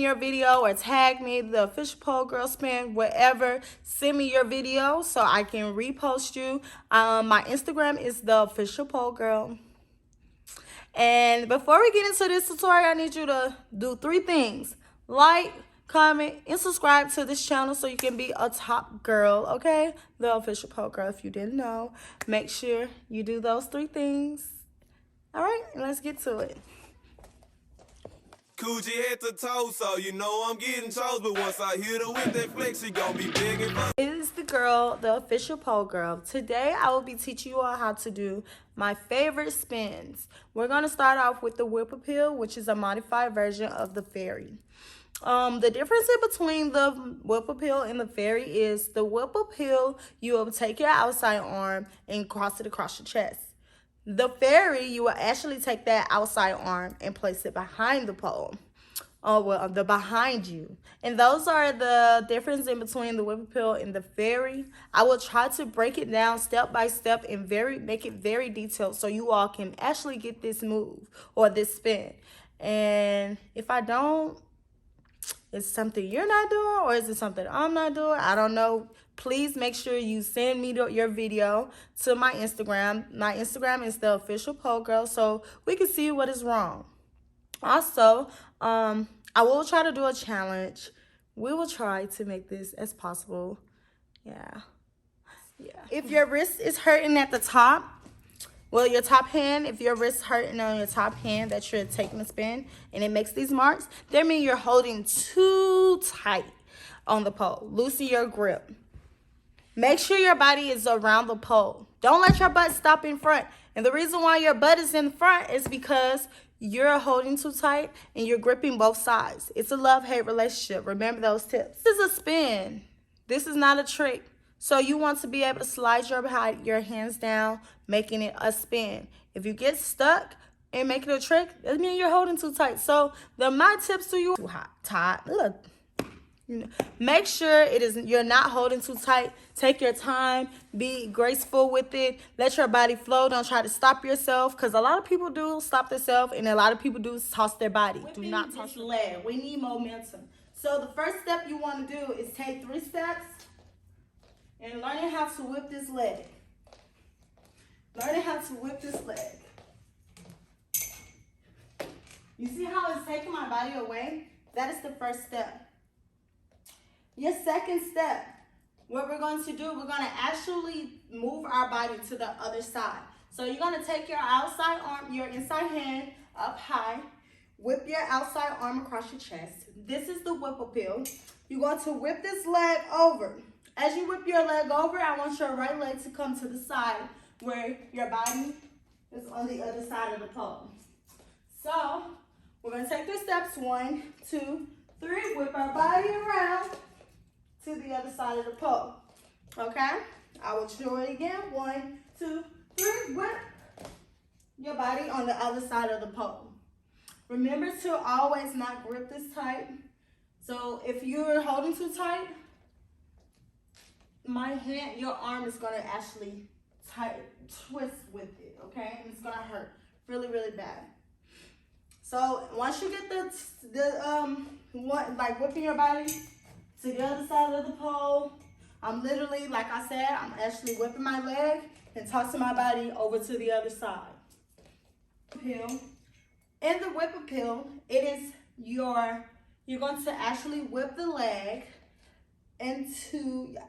your video or tag me, the official pole girl spin, whatever. Send me your video so I can repost you. My Instagram is the official pole girl. And before we get into this tutorial, I need you to do 3 things: like, comment, and subscribe to this channel so you can be a top girl, okay? The official pole girl, if you didn't know. Make sure you do those 3 things. All right, let's get to it. Coochie head to toe, so you know I'm getting chose. But once I hit her with that flex, she gon' be big and fun. It is the girl, the official pole girl. Today, I will be teaching you all how to do my favorite spins. We're going to start off with the whip appeal, which is a modified version of the fairy. The difference in between the whip appeal and the fairy is the whip appeal, you will take your outside arm and cross it across your chest. The fairy, you will actually take that outside arm and place it behind the pole. The behind you. And those are the difference in between the whip appeal and the fairy. I will try to break it down step by step and make it very detailed so you all can actually get this move or this spin. And if I don't, it's something you're not doing, or is it something I'm not doing? I don't know. Please make sure you send me your video to my Instagram. My Instagram is the official pole girl, so we can see what is wrong. Also, I will try to do a challenge. We will try to make this as possible. Yeah. If your wrist is hurting at the top, well, your top hand, if your wrist hurting on your top hand that you're taking a spin and it makes these marks, that means you're holding too tight on the pole. Loosen your grip. Make sure your body is around the pole. Don't let your butt stop in front. And the reason why your butt is in front is because you're holding too tight and you're gripping both sides. It's a love-hate relationship. Remember those tips. This is a spin. This is not a trick. So you want to be able to slide your hands down, making it a spin. If you get stuck and make it a trick, that means you're holding too tight. So my tips to you: too tight. Look, make sure you're not holding too tight. Take your time. Be graceful with it. Let your body flow. Don't try to stop yourself, because a lot of people do stop themselves, and a lot of people do toss their body. Do not toss your leg. We need momentum. So the first step you want to do is take 3 steps. And learning how to whip this leg. Learning how to whip this leg. You see how it's taking my body away? That is the first step. Your second step, what we're going to do, we're going to actually move our body to the other side. So you're going to take your outside arm, your inside hand up high. Whip your outside arm across your chest. This is the whip appeal. You're going to whip this leg over. As you whip your leg over, I want your right leg to come to the side where your body is on the other side of the pole. So we're going to take 3 steps. 1, 2, 3. Whip our body around to the other side of the pole. Okay? I will show it again. 1, 2, 3. Whip your body on the other side of the pole. Remember to always not grip this tight. So if you're holding too tight, your arm is going to actually twist with it, okay? And it's going to hurt really, really bad. So once you get whipping your body to the other side of the pole, I'm literally, like I said, I'm actually whipping my leg and tossing my body over to the other side. In the whip appeal, you're going to actually whip the leg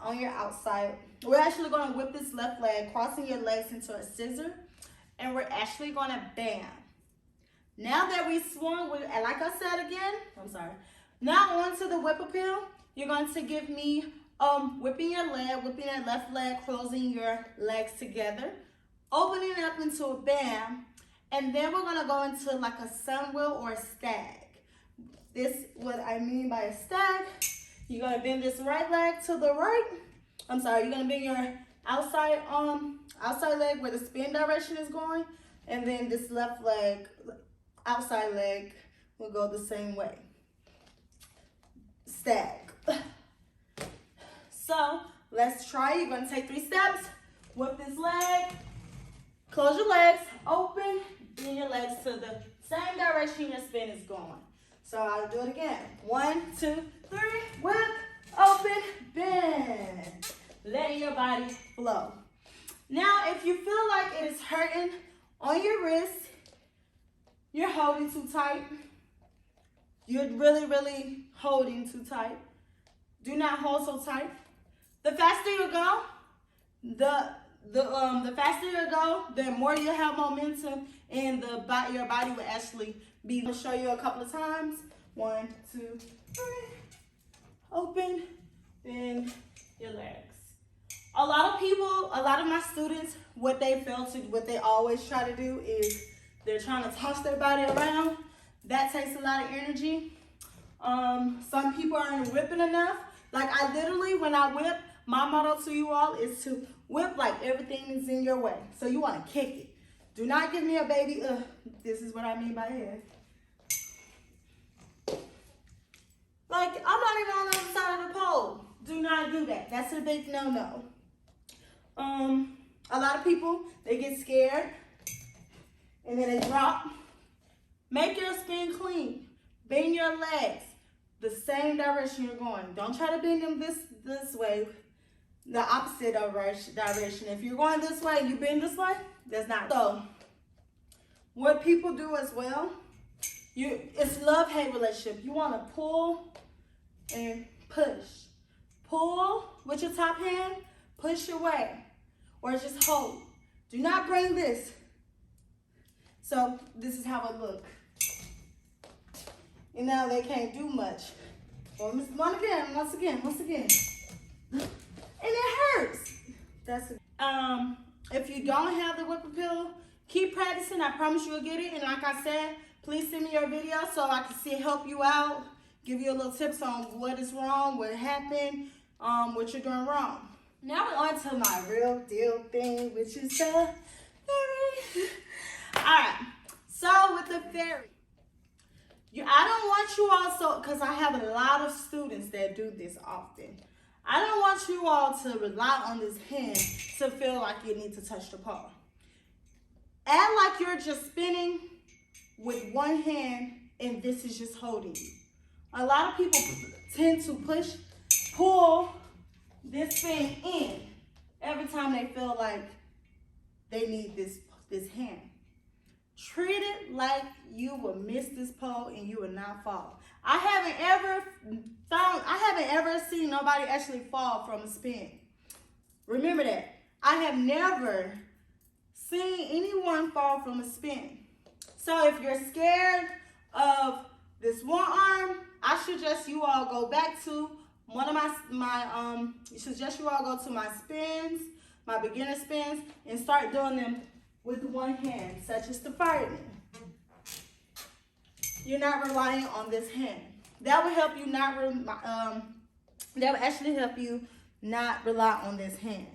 on your outside. We're actually going to whip this left leg, crossing your legs into a scissor, and we're actually going to bam. Now that we swung, and like I said again, now onto the whip appeal, you're going to give me whipping that left leg, closing your legs together, opening it up into a bam, and then we're going to go into like a sun wheel or a stag. This, what I mean by a stag, you're going to bend this right leg to the right. You're going to bend your outside leg where the spin direction is going. And then this left leg, outside leg, will go the same way. Stag. So, let's try. You're going to take 3 steps. Whip this leg. Close your legs. Open. Bend your legs to the same direction your spin is going. So I'll do it again. 1, 2, 3, whip, open, bend. Letting your body flow. Now, if you feel like it is hurting on your wrist, you're holding too tight. You're really holding too tight. Do not hold so tight. The faster you go, the faster you go, the more you have momentum, and your body will actually be. I'll show you a couple of times. 1, 2, 3. Open, bend your legs. A lot of my students, what they always try to do is they're trying to toss their body around. That takes a lot of energy. Some people aren't whipping enough. Like I literally, when I whip, my motto to you all is to whip like everything is in your way. So you want to kick it. Do not give me a baby. This is what I mean by head. Like I'm not even on the other side of the pole. Do not do that. That's a big no-no. A lot of people, they get scared and then they drop. Make your spin clean. Bend your legs the same direction you're going. Don't try to bend them this way, the opposite direction. If you're going this way and you bend this way, that's not. So what people do as well, it's love-hate relationship. You want to pull and push. Pull with your top hand, push your way, or just hold. Do not bring this. So this is how it looks. And now they can't do much. Once again. And it hurts. That's it. If you don't have the whip appeal, keep practicing. I promise you'll get it. And like I said, please send me your video so I can help you out, give you a little tips on what is wrong, what happened, what you're doing wrong. Now we're on to my real deal thing, which is the fairy. All right. So with the fairy, I don't want you all, because I have a lot of students that do this often. I don't want you all to rely on this hand to feel like you need to touch the pole. Act like you're just spinning with one hand and this is just holding you. A lot of people tend to pull this thing in every time they feel like they need this hand. Treat it like you will miss this pole and you will not fall. I haven't ever seen nobody actually fall from a spin. Remember that. I have never seen anyone fall from a spin. So if you're scared of this one arm, I suggest you all go back to my spins, my beginner spins, and start doing them with one hand, such as the fireman. You're not relying on this hand. That will help you that will actually help you not rely on this hand.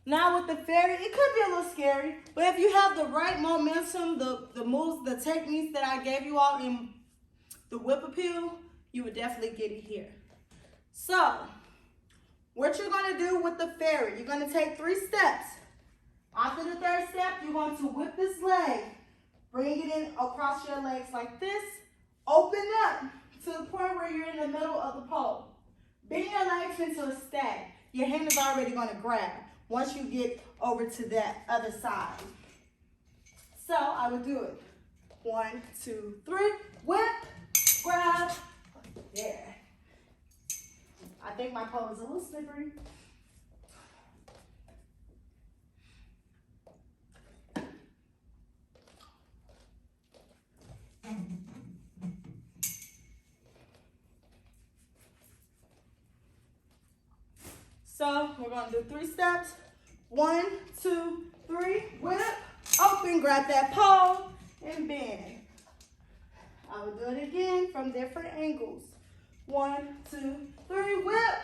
Now with the fairy, it could be a little scary, but if you have the right momentum, the moves, the techniques that I gave you all in the whip appeal, you would definitely get it here. So, what you're gonna do with the fairy, you're gonna take 3 steps. After the 3rd step, you're going to whip this leg. Bring it in across your legs like this. Open up to the point where you're in the middle of the pole. Bend your legs into a stack. Your hand is already going to grab once you get over to that other side. So I would do it. 1, 2, 3. Whip, grab, there. I think my pole is a little slippery. So we're going to do 3 steps. 1, 2, 3, whip, open, grab that pole, and bend. I will do it again from different angles. 1, 2, 3, whip,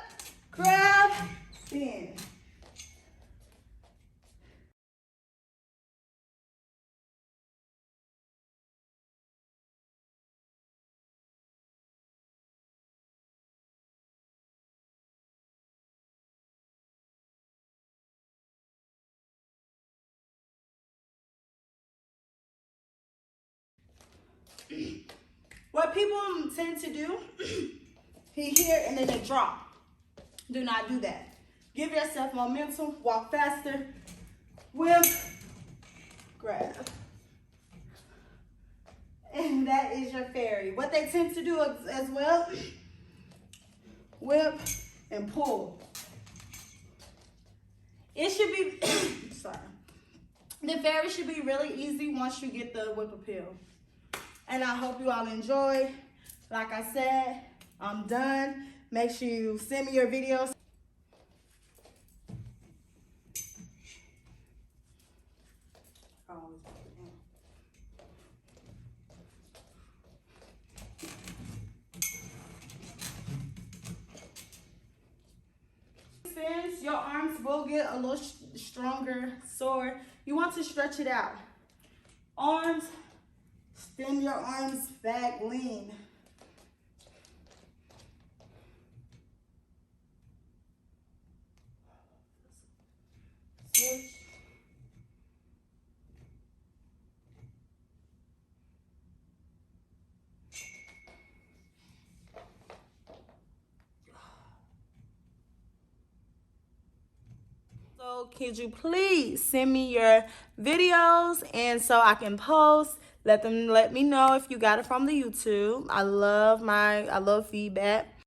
grab, bend. What people tend to do, he here and then they drop. Do not do that. Give yourself momentum, walk faster, whip, grab. And that is your fairy. What they tend to do as well, whip and pull. It should be, sorry. The fairy should be really easy once you get the whip appeal. And I hope you all enjoy. Like I said, I'm done. Make sure you send me your videos. Spins, your arms will get a little stronger, sore. You want to stretch it out. Arms, spin your arms back, lean. Switch. So could you please send me your videos and so I can post, let me know if you got it from the YouTube. I love feedback.